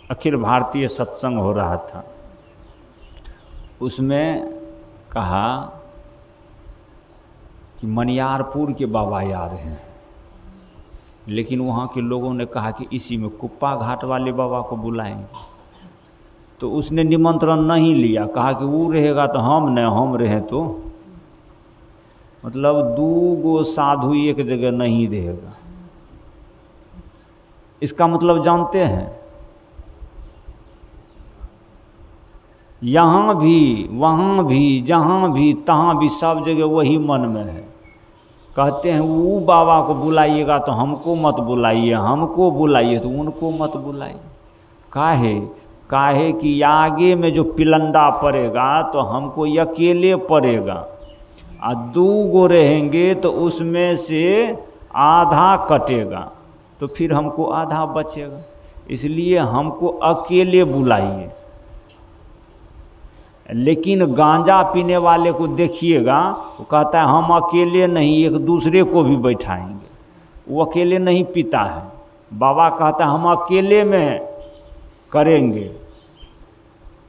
अखिल भारतीय सत्संग हो रहा था, उसमें कहा कि मनियारपुर के बाबा आ रहे हैं, लेकिन वहाँ के लोगों ने कहा कि इसी में कुप्पा घाट वाले बाबा को बुलाएंगे। तो उसने निमंत्रण नहीं लिया, कहा कि वो रहेगा तो हम नहीं, हम रहे तो मतलब 2 साधु एक जगह नहीं रहेगा। इसका मतलब जानते हैं, यहाँ भी वहाँ भी जहाँ भी तहाँ भी सब जगह वही मन में है। कहते हैं वो बाबा को बुलाइएगा तो हमको मत बुलाइए, हमको बुलाइए तो उनको मत बुलाइए। काहे कि आगे में जो पिलंदा पड़ेगा तो हमको अकेले पड़ेगा, और 2 रहेंगे तो उसमें से आधा कटेगा तो फिर हमको आधा बचेगा, इसलिए हमको अकेले बुलाइए। लेकिन गांजा पीने वाले को देखिएगा, वो कहता है हम अकेले नहीं, एक दूसरे को भी बैठाएंगे। वो अकेले नहीं पीता है, बाबा कहता है हम अकेले में करेंगे।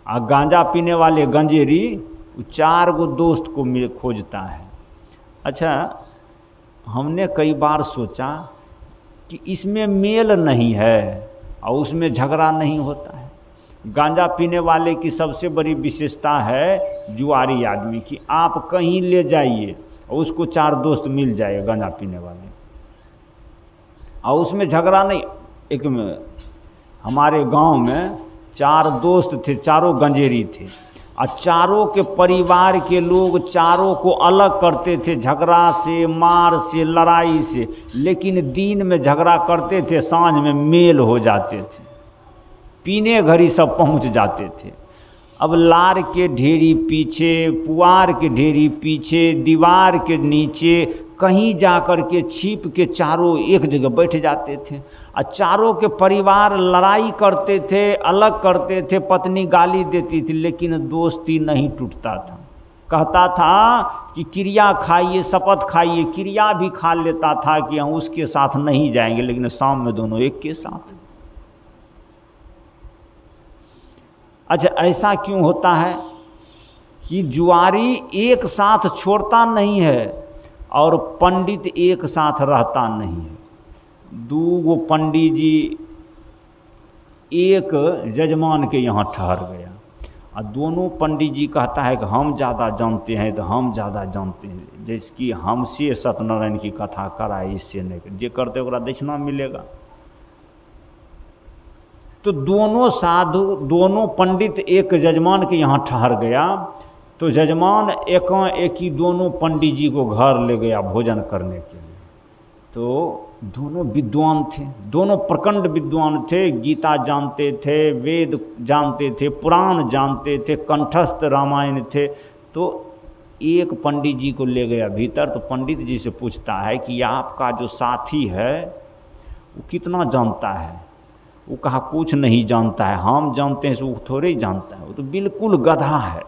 और गांजा पीने वाले गंजेरी 4 दोस्त को खोजता है। अच्छा, हमने कई बार सोचा कि इसमें मेल नहीं है और उसमें झगड़ा नहीं होता है। गांजा पीने वाले की सबसे बड़ी विशेषता है जुआरी आदमी की, आप कहीं ले जाइए और उसको 4 दोस्त मिल जाए गांजा पीने वाले, और उसमें झगड़ा नहीं। एक में हमारे गांव में 4 दोस्त थे, चारों गंजेरी थे, और चारों के परिवार के लोग चारों को अलग करते थे झगड़ा से, मार से, लड़ाई से, लेकिन दिन में झगड़ा करते थे, सांझ में मेल हो जाते थे, पीने घड़ी सब पहुंच जाते थे। अब लार के ढेरी पीछे, पुआर के ढेरी पीछे, दीवार के नीचे कहीं जाकर के छिप के चारों एक जगह बैठ जाते थे, और चारों के परिवार लड़ाई करते थे, अलग करते थे, पत्नी गाली देती थी, लेकिन दोस्ती नहीं टूटता था। कहता था कि क्रिया खाइए, शपथ खाइए, क्रिया भी खा लेता था कि हम उसके साथ नहीं जाएंगे, लेकिन शाम में दोनों एक के साथ। अच्छा, ऐसा क्यों होता है कि जुआरी एक साथ छोड़ता नहीं है और पंडित एक साथ रहता नहीं है। 2 पंडित जी एक जजमान के यहाँ ठहर गया, और दोनों पंडित जी कहता है कि हम ज़्यादा जानते हैं, तो हम ज़्यादा जानते हैं, जैसे कि हमसे सत्यनारायण की कथा कराए, इससे नहीं, जे करते ओकरा दक्षिणा मिलेगा। तो दोनों साधु, दोनों पंडित एक जजमान के यहाँ ठहर गया, तो जजमान एकाएकी दोनों पंडित जी को घर ले गया भोजन करने के लिए। तो दोनों विद्वान थे, दोनों प्रचंड विद्वान थे, गीता जानते थे, वेद जानते थे, पुराण जानते थे, कंठस्थ रामायण थे। तो एक पंडित जी को ले गया भीतर, तो पंडित जी से पूछता है कि आपका जो साथी है वो कितना जानता है? वो कहा कुछ नहीं जानता है। हम जानते हैं सो वो थोड़े ही जानता है, वो तो बिल्कुल गधा है,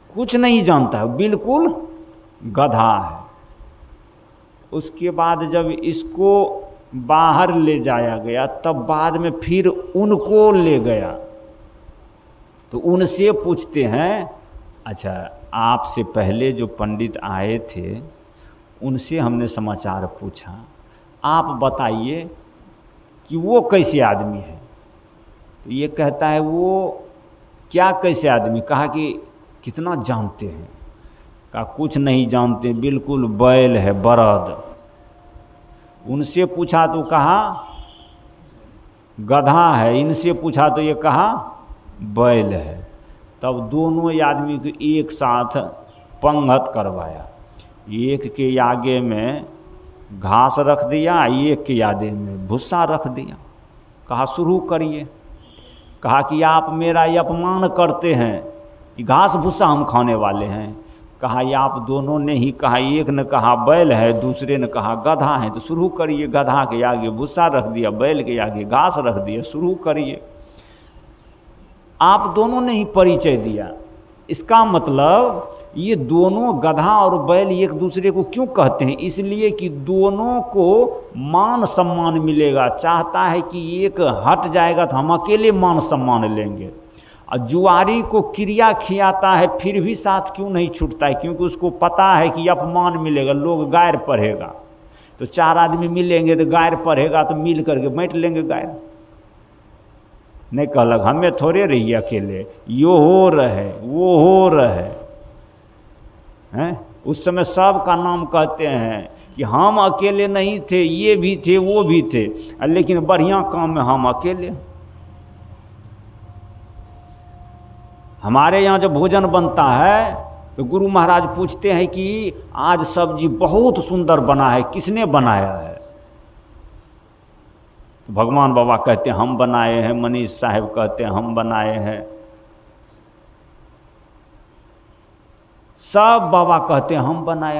कुछ नहीं जानता है, बिल्कुल गधा है। उसके बाद जब इसको बाहर ले जाया गया, तब बाद में फिर उनको ले गया, तो उनसे पूछते हैं, अच्छा आपसे पहले जो पंडित आए थे उनसे हमने समाचार पूछा, आप बताइए कि वो कैसे आदमी है। तो ये कहता है वो क्या कैसे आदमी? कहा कि कितना जानते हैं? कहा कुछ नहीं जानते, बिल्कुल बैल है, बरद। उनसे पूछा तो कहा गधा है, इनसे पूछा तो ये कहा बैल है। तब दोनों आदमी को एक साथ पंगत करवाया, एक के आगे में घास रख दिया, एक के आगे में भूसा रख दिया। कहा शुरू करिए। कहा कि आप मेरा ये अपमान करते हैं, ये घास भूसा हम खाने वाले हैं। कहा ये आप दोनों ने ही कहा, एक ने कहा बैल है, दूसरे ने कहा गधा है, तो शुरू करिए। गधा के आगे भूसा रख दिया, बैल के आगे घास रख दिया, शुरू करिए। आप दोनों ने ही परिचय दिया इसका मतलब ये दोनों गधा और बैल एक दूसरे को क्यों कहते हैं? इसलिए कि दोनों को मान सम्मान मिलेगा। चाहता है कि एक हट जाएगा तो हम अकेले मान सम्मान लेंगे। और जुआरी को क्रिया खियाता है फिर भी साथ क्यों नहीं छूटता है? क्योंकि उसको पता है कि अपमान मिलेगा, लोग गायर पढ़ेगा। तो चार आदमी मिलेंगे तो गायर पढ़ेगा तो मिल करके बैठ लेंगे गायर। नहीं कहलक हमें थोड़े रहिए अकेले, यो हो रहे वो हो रहे हैं। उस समय सब का नाम कहते हैं कि हम अकेले नहीं थे, ये भी थे वो भी थे, लेकिन बढ़िया काम में हम अकेले। हमारे यहाँ जब भोजन बनता है तो गुरु महाराज पूछते हैं कि आज सब्जी बहुत सुंदर बना है, किसने बनाया है? तो भगवान बाबा कहते हैं हम बनाए हैं, मनीष साहब कहते हैं हम बनाए हैं, सब बाबा कहते हैं हम बनाए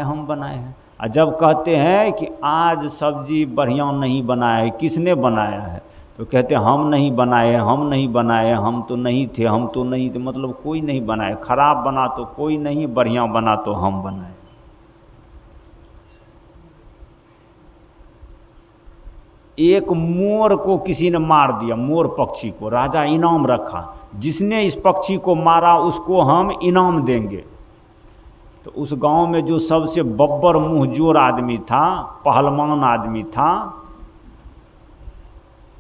हैं। और जब कहते हैं कि आज सब्जी बढ़िया नहीं बनाया है, किसने बनाया है? तो कहते हैं हम नहीं बनाए, हम नहीं बनाए, हम तो नहीं थे, हम तो नहीं थे। मतलब कोई नहीं बनाए, खराब बना तो कोई नहीं, बढ़िया बना तो हम बनाए। एक मोर को किसी ने मार दिया, मोर पक्षी को, राजा इनाम रखा, जिसने इस पक्षी को मारा उसको हम इनाम देंगे। तो उस गांव में जो सबसे बब्बर मुंहजोर आदमी था, पहलवान आदमी था,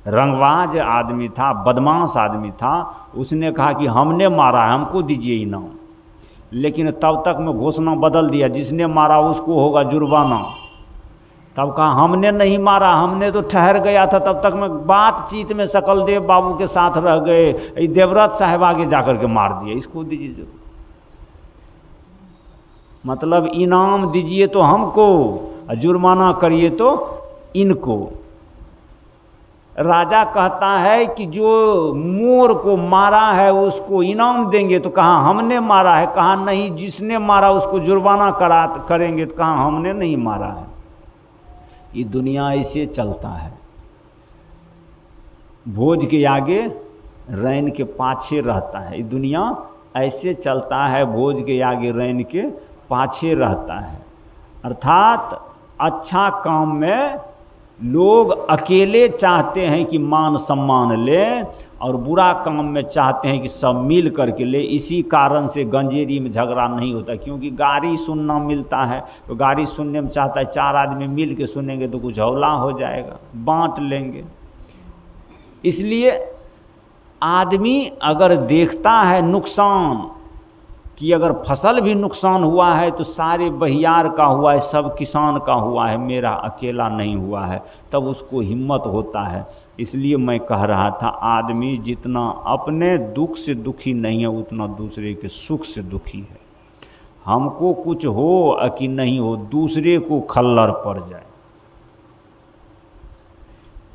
रंगबाज आदमी था, बदमाश आदमी था, उसने कहा कि हमने मारा है, हमको दीजिए इनाम। लेकिन तब तक में घोषणा बदल दिया, जिसने मारा उसको होगा जुर्माना। तब कहा हमने नहीं मारा, हमने तो ठहर गया था, तब तक में बातचीत में सकलदेव बाबू के साथ रह गए, देवव्रत साहब आगे जाकर के मार दिए, इसको दीजिए जो। मतलब इनाम दीजिए तो हमको, जुर्माना करिए तो इनको। राजा कहता है कि जो मोर को मारा है उसको इनाम देंगे, तो कहा हमने मारा है, कहा नहीं, जिसने मारा उसको जुर्माना करेंगे, तो कहा हमने नहीं मारा है। ये दुनिया ऐसे चलता है, भोज के आगे रैन के पाछे रहता है। ये दुनिया ऐसे चलता है, भोज के आगे रैन के पाछे रहता है। अर्थात अच्छा काम में लोग अकेले चाहते हैं कि मान सम्मान लें, और बुरा काम में चाहते हैं कि सब मिल करके ले। इसी कारण से गंजेरी में झगड़ा नहीं होता, क्योंकि गारी सुनना मिलता है, तो गारी सुनने में चाहता है चार आदमी मिल के सुनेंगे तो कुछ हौला हो जाएगा, बांट लेंगे। इसलिए आदमी अगर देखता है नुकसान, कि अगर फसल भी नुकसान हुआ है तो सारे बहियार का हुआ है, सब किसान का हुआ है, मेरा अकेला नहीं हुआ है, तब उसको हिम्मत होता है। इसलिए मैं कह रहा था, आदमी जितना अपने दुख से दुखी नहीं है उतना दूसरे के सुख से दुखी है। हमको कुछ हो कि नहीं हो, दूसरे को खल्लर पड़ जाए।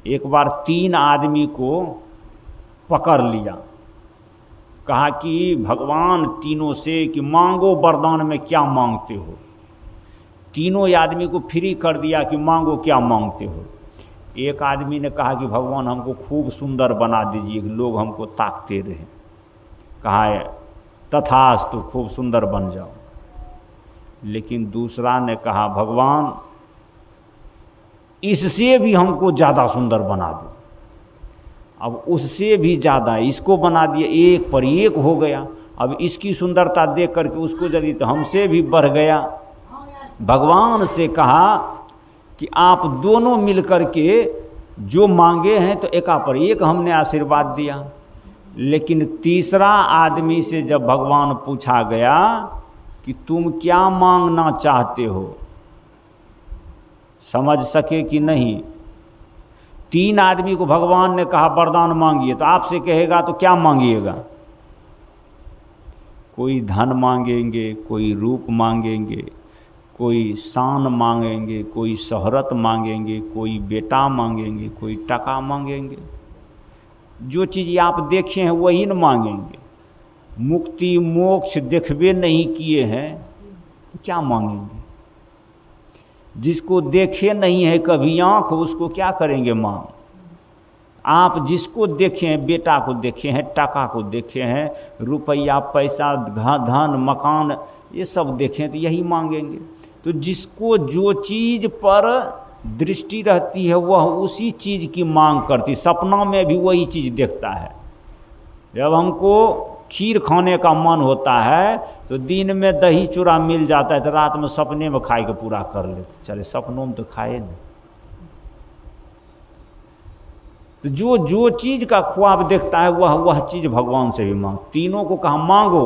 एक बार 3 आदमी को पकड़ लिया, कहा कि भगवान तीनों से कि मांगो वरदान में क्या मांगते हो। तीनों आदमी को फ्री कर दिया कि मांगो क्या मांगते हो। एक आदमी ने कहा कि भगवान हमको खूब सुंदर बना दीजिए, लोग हमको ताकते रहे। कहा है तथास्तु, खूब सुंदर बन जाओ। लेकिन दूसरा ने कहा भगवान इससे भी हमको ज़्यादा सुंदर बना दो। अब उससे भी ज़्यादा इसको बना दिया, एक पर एक हो गया। अब इसकी सुंदरता देख करके उसको यदि तो हमसे भी बढ़ गया। भगवान से कहा कि आप दोनों मिल करके जो मांगे हैं तो एका पर एक हमने आशीर्वाद दिया। लेकिन तीसरा आदमी से जब भगवान पूछा गया कि तुम क्या मांगना चाहते हो, समझ सके कि नहीं। 3 आदमी को भगवान ने कहा वरदान मांगिए, तो आपसे कहेगा तो क्या मांगिएगा? कोई धन मांगेंगे, कोई रूप मांगेंगे, कोई शान मांगेंगे, कोई शोहरत मांगेंगे, कोई बेटा मांगेंगे, कोई टका मांगेंगे। जो चीज़ आप देखे हैं वही न मांगेंगे। मुक्ति मोक्ष देखबे नहीं किए हैं तो क्या मांगेंगे? जिसको देखे नहीं है कभी आँख, उसको क्या करेंगे मांग? आप जिसको देखे हैं, बेटा को देखे हैं, टका को देखे हैं, रुपया पैसा धन मकान ये सब देखें तो यही मांगेंगे। तो जिसको जो चीज़ पर दृष्टि रहती है वह उसी चीज़ की मांग करती, सपना में भी वही चीज़ देखता है। जब हमको खीर खाने का मन होता है तो दिन में दही चूड़ा मिल जाता है तो रात में सपने में खाए के पूरा कर लेते, चले सपनों में तो खाए नहीं। तो जो जो चीज़ का ख्वाब देखता है वह चीज़ भगवान से भी मांग। तीनों को कहा मांगो,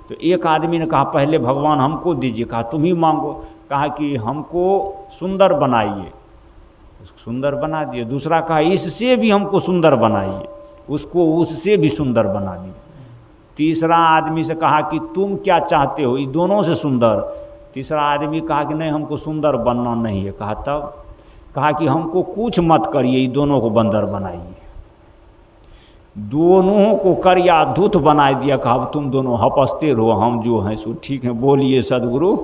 तो एक आदमी ने कहा पहले भगवान हमको दीजिए, कहा तुम ही मांगो, कहा कि हमको सुंदर बनाइए, उसको सुंदर बना दिए। दूसरा कहा इससे भी हमको सुंदर बनाइए, उसको उससे भी सुंदर बना दिए। तीसरा आदमी से कहा कि तुम क्या चाहते हो, ये दोनों से सुंदर। तीसरा आदमी कहा कि नहीं हमको सुंदर बनना नहीं है। कहा तब, कहा कि हमको कुछ मत करिए, ये दोनों को बंदर बनाइए। दोनों को करिया धूत बना दिया। कहा अब तुम दोनों हपसते रहो, हम जो हैं सो ठीक है, बोलिए सदगुरु।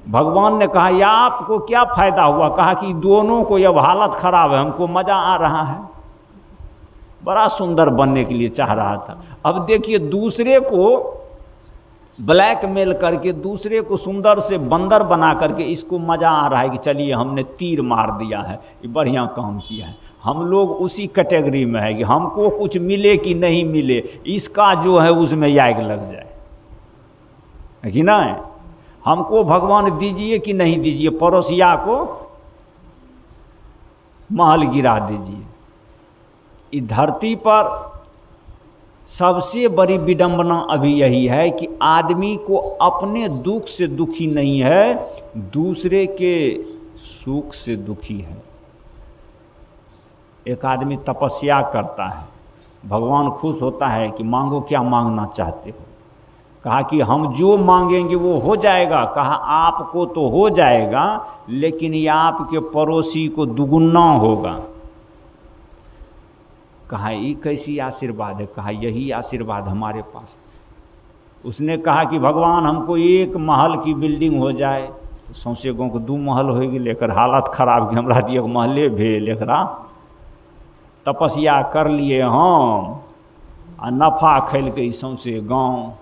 भगवान ने कहा या आपको क्या फ़ायदा हुआ। कहा कि दोनों को अब हालत ख़राब है, हमको मज़ा आ रहा है, बड़ा सुंदर बनने के लिए चाह रहा था। अब देखिए दूसरे को ब्लैकमेल करके दूसरे को सुंदर से बंदर बना करके इसको मज़ा आ रहा है कि चलिए हमने तीर मार दिया है, ये बढ़िया काम किया है। हम लोग उसी कैटेगरी में है कि हमको कुछ मिले कि नहीं मिले, इसका जो है उसमें आग लग जाए, है कि नहीं। हमको भगवान दीजिए कि नहीं दीजिए, पड़ोसिया को महल गिरा दीजिए। इस धरती पर सबसे बड़ी विडंबना अभी यही है कि आदमी को अपने दुख से दुखी नहीं है, दूसरे के सुख से दुखी है। एक आदमी तपस्या करता है, भगवान खुश होता है कि मांगो क्या मांगना चाहते हो। कहा कि हम जो मांगेंगे वो हो जाएगा। कहा आपको तो हो जाएगा लेकिन ये आपके पड़ोसी को दुगुना होगा। कहा ये कैसी आशीर्वाद है। कहा यही आशीर्वाद हमारे पास। उसने कहा कि भगवान हमको एक महल की बिल्डिंग हो जाए, तो सौंसे गाँव को 2 महल होगी, लेकर हालत खराब कि हमरा दिए महले भेल। एकरा तपस्या कर लिए हम आ नफा खैल के सौंसे गाँव,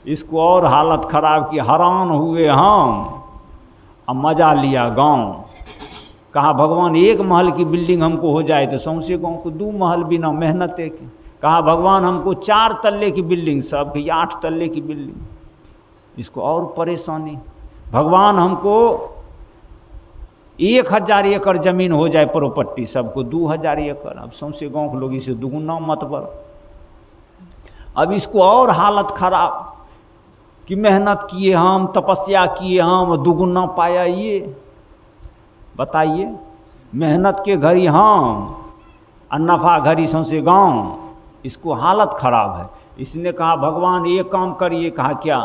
इसको और हालत खराब की हैरान हुए हम आ मज़ा लिया गाँव। कहा भगवान एक महल की बिल्डिंग हमको हो जाए तो सौंसे गाँव को 2 महल बिना मेहनत के। कहा भगवान हमको 4 तल्ले की बिल्डिंग, सब की 8 तल्ले की बिल्डिंग, इसको और परेशानी। भगवान हमको 1000 एकड़ ज़मीन हो जाए प्रॉपर्टी, सबको 2000 एकड़। अब सौंसे गाँव के लोग इसे दुगुना मतबर। अब इसको और हालत खराब कि मेहनत किए हम, तपस्या किए हम, दुगुना पाया। ये बताइए, मेहनत के घड़ी हम और नफा घड़ी सौंसे गाँव, इसको हालत खराब है। इसने कहा भगवान एक काम करिए। कहा क्या।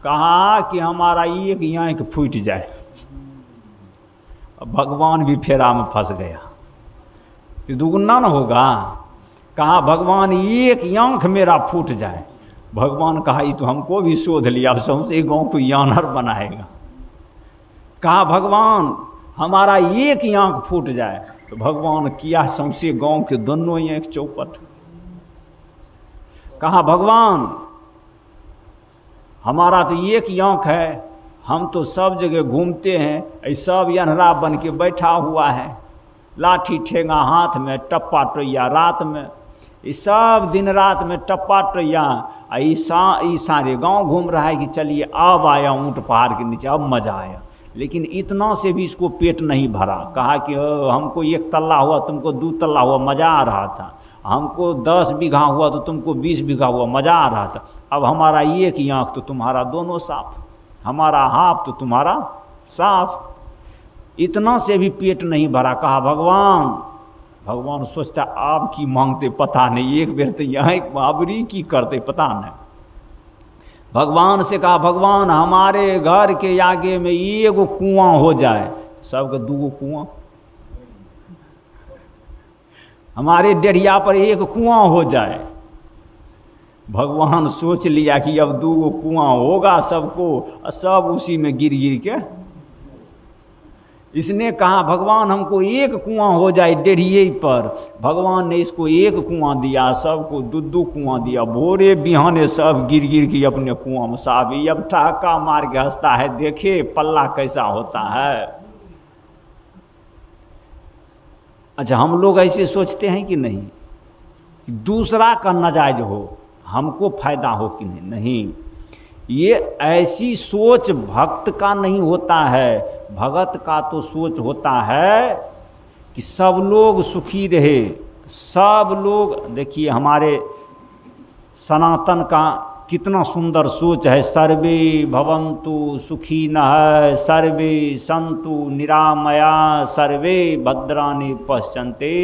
कहा कि हमारा एक आँख फूट जाए। अब भगवान भी फेरा में फंस गया कि दुगुना न होगा। कहा भगवान एक आँख मेरा फूट जाए। भगवान कहा ये तो हमको भी शोध लिया, सौंसे गाँव को यानर बनाएगा। कहा भगवान हमारा एक आँख फूट जाए, तो भगवान किया सौंसे गाँव के दोनों आँख चौपट। कहा भगवान हमारा तो एक आँख है, हम तो सब जगह घूमते हैं, ऐसा सब यनहरा बन के बैठा हुआ है, लाठी ठेंगा हाथ में, टप्पा टोइया रात में, ये सब दिन रात में टप्पा टोइया। ई सारे गांव घूम रहा है कि चलिए अब आया ऊँट पहाड़ के नीचे, अब मज़ा आया। लेकिन इतना से भी इसको पेट नहीं भरा। कहा कि हमको 1 तल्ला हुआ, तुमको 2 तल्ला हुआ, मज़ा आ रहा था। हमको 10 बीघा हुआ तो तुमको 20 बीघा हुआ, मज़ा आ रहा था। अब हमारा एक आँख तो तुम्हारा दोनों साफ, हमारा हाथ तो तुम्हारा साफ, इतना से भी पेट नहीं भरा। कहा भगवान सोचता आपकी मांगते पता नहीं, एक बेर तो यहाँ बाबरी की करते पता नहीं। भगवान से कहा भगवान हमारे घर के आगे में एगो कुआं हो जाए, सबके 2 कुआं। हमारे डेढ़िया पर एक कुआं हो जाए। भगवान सोच लिया कि अब 2 कुआं होगा सबको, सब उसी में गिर गिर के इसने कहा भगवान हमको एक कुआं हो जाए डेढ़िए पर, भगवान ने इसको एक कुआं दिया, सबको दो कुआं दिया। भोरे बिहाने सब गिर गिर के अपने कुआं में साबी, अब ठहाका मार के हंसता है, देखे पल्ला कैसा होता है। अच्छा, हम लोग ऐसे सोचते हैं कि नहीं, दूसरा का नाजायज हो, हमको फायदा हो कि नहीं? नहीं, ये ऐसी सोच भक्त का नहीं होता है। भगत का तो सोच होता है कि सब लोग सुखी रहे, सब लोग। देखिए हमारे सनातन का कितना सुंदर सोच है, सर्वे भवन्तु सुखिनः सर्वे सन्तु निरामया सर्वे भद्राणि पश्यन्ते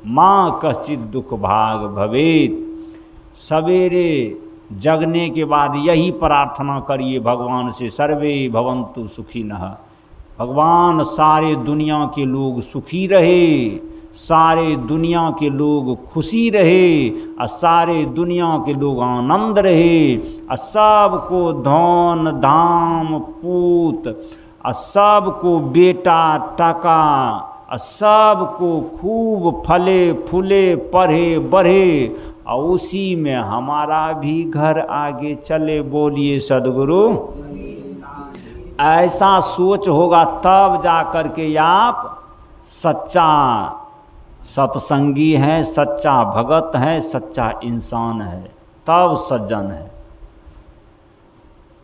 माँ कश्चित् दुख भाग भवेत्। सवेरे जगने के बाद यही प्रार्थना करिए भगवान से, सर्वे भवन्तु सुखिनः, भगवान सारे दुनिया के लोग सुखी रहे, सारे दुनिया के लोग खुशी रहे, और सारे दुनिया के लोग आनंद रहे, और सबको धन धाम पूत, और सबको बेटा टका, और सबको खूब फले फूले पढ़े बढ़े, और उसी में हमारा भी घर आगे चले। बोलिए सद्गुरु। ऐसा सोच होगा तब जा कर के आप सच्चा सत्संगी हैं, सच्चा भगत हैं, सच्चा इंसान है, तब सज्जन है।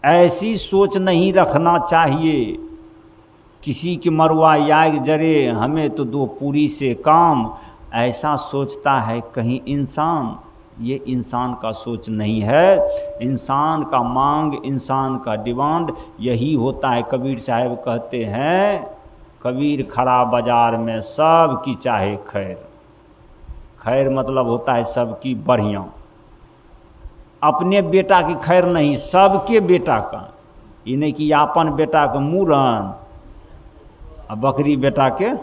ऐसी सोच नहीं रखना चाहिए किसी की मरुआ याग जरे हमें तो दो पूरी से काम, ऐसा सोचता है कहीं इंसान। ये इंसान का सोच नहीं है। इंसान का मांग, इंसान का डिमांड यही होता है। कबीर साहब कहते हैं, कबीर खड़ा बाजार में सब की चाहे खैर। खैर मतलब होता है सबकी बढ़िया, अपने बेटा की खैर नहीं, सबके बेटा का। ये नहीं कि अपन बेटा के मूरन और बकरी बेटा के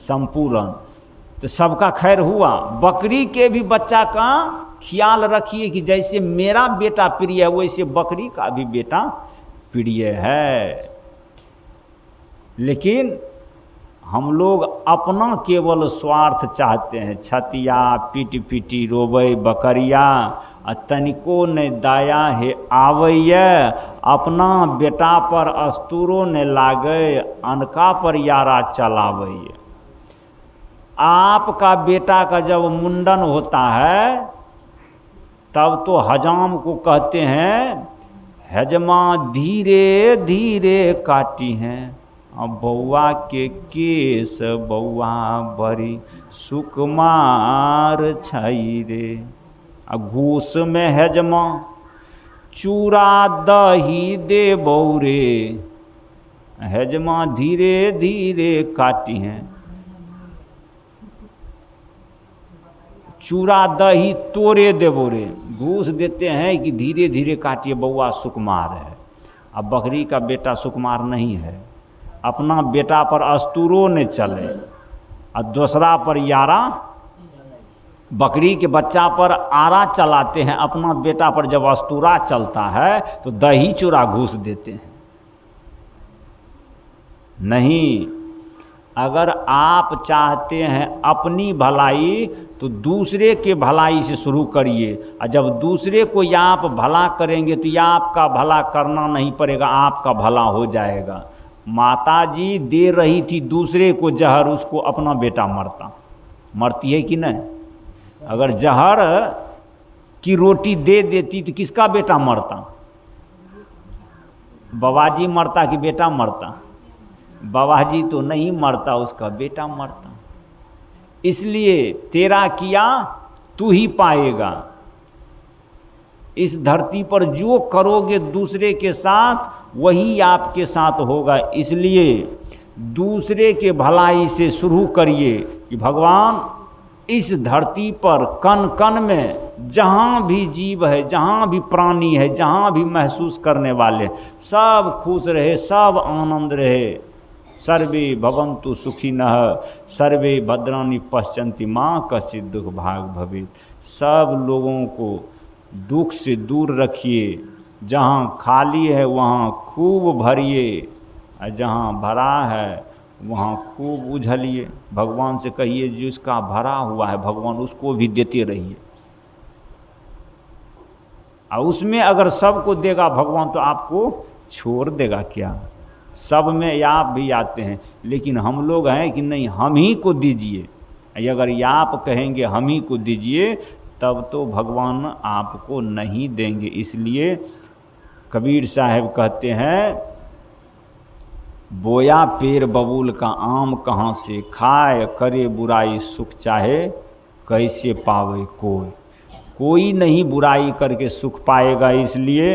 संपूर्ण, तो सबका खैर हुआ। बकरी के भी बच्चा का ख्याल रखिए कि जैसे मेरा बेटा प्रिय है वैसे बकरी का भी बेटा प्रिय है। लेकिन हम लोग अपना केवल स्वार्थ चाहते हैं। छतिया पीट पीटी रोबै बकरिया, आ तनिको ने दाया है आवैया, अपना बेटा पर अस्तूरो ने लागे, अनका पर यारा चलावैया। आपका बेटा का जब मुंडन होता है तब तो हजाम को कहते हैं, हजमा धीरे धीरे काटी हैं, बउआ के केस बउआ बड़ी सुकुमार छई रे। घूस में हजमा चूरा दही दे बौरे, हजमा धीरे धीरे काटी हैं। चूरा दही तोरे देवो रे, घूस देते हैं कि धीरे धीरे काटिए, बउआ सुकुमार है। अब बकरी का बेटा सुकुमार नहीं है, अपना बेटा पर अस्तूरो ने चले और दूसरा पर यारा। बकरी के बच्चा पर आरा चलाते हैं, अपना बेटा पर जब अस्तूरा चलता है तो दही चूरा घूस देते हैं। नहीं, अगर आप चाहते हैं अपनी भलाई तो दूसरे के भलाई से शुरू करिए, और जब दूसरे को या आप भला करेंगे तो या आपका भला करना नहीं पड़ेगा, आपका भला हो जाएगा। माता जी दे रही थी दूसरे को जहर, उसको अपना बेटा मरती है कि नहीं? अगर जहर की रोटी दे देती तो किसका बेटा मरता? बाबाजी मरता कि बेटा मरता? बाबाजी तो नहीं मरता, उसका बेटा मरता। इसलिए तेरा किया तू ही पाएगा। इस धरती पर जो करोगे दूसरे के साथ वही आपके साथ होगा। इसलिए दूसरे के भलाई से शुरू करिए कि भगवान इस धरती पर कण कण में जहाँ भी जीव है, जहाँ भी प्राणी है, जहाँ भी महसूस करने वाले, सब खुश रहे, सब आनंद रहे। सर्वे भवन्तु सुखिनः सर्वे भद्राणि पश्यन्ति माँ कश्चित् दुख भाग भवेत्। सब लोगों को दुख से दूर रखिए। जहाँ खाली है वहाँ खूब भरिए, और जहाँ भरा है वहाँ खूब उझलिए, भगवान से कहिए जिसका भरा हुआ है भगवान उसको भी देते रहिए। और उसमें अगर सबको देगा भगवान तो आपको छोड़ देगा क्या? सब में आप भी आते हैं, लेकिन हम लोग हैं कि नहीं हम ही को दीजिए। अगर आप कहेंगे हम ही को दीजिए तब तो भगवान आपको नहीं देंगे। इसलिए कबीर साहब कहते हैं, बोया पेड़ बबूल का आम कहाँ से खाए, करे बुराई सुख चाहे कैसे पावे कोई। कोई नहीं बुराई करके सुख पाएगा, इसलिए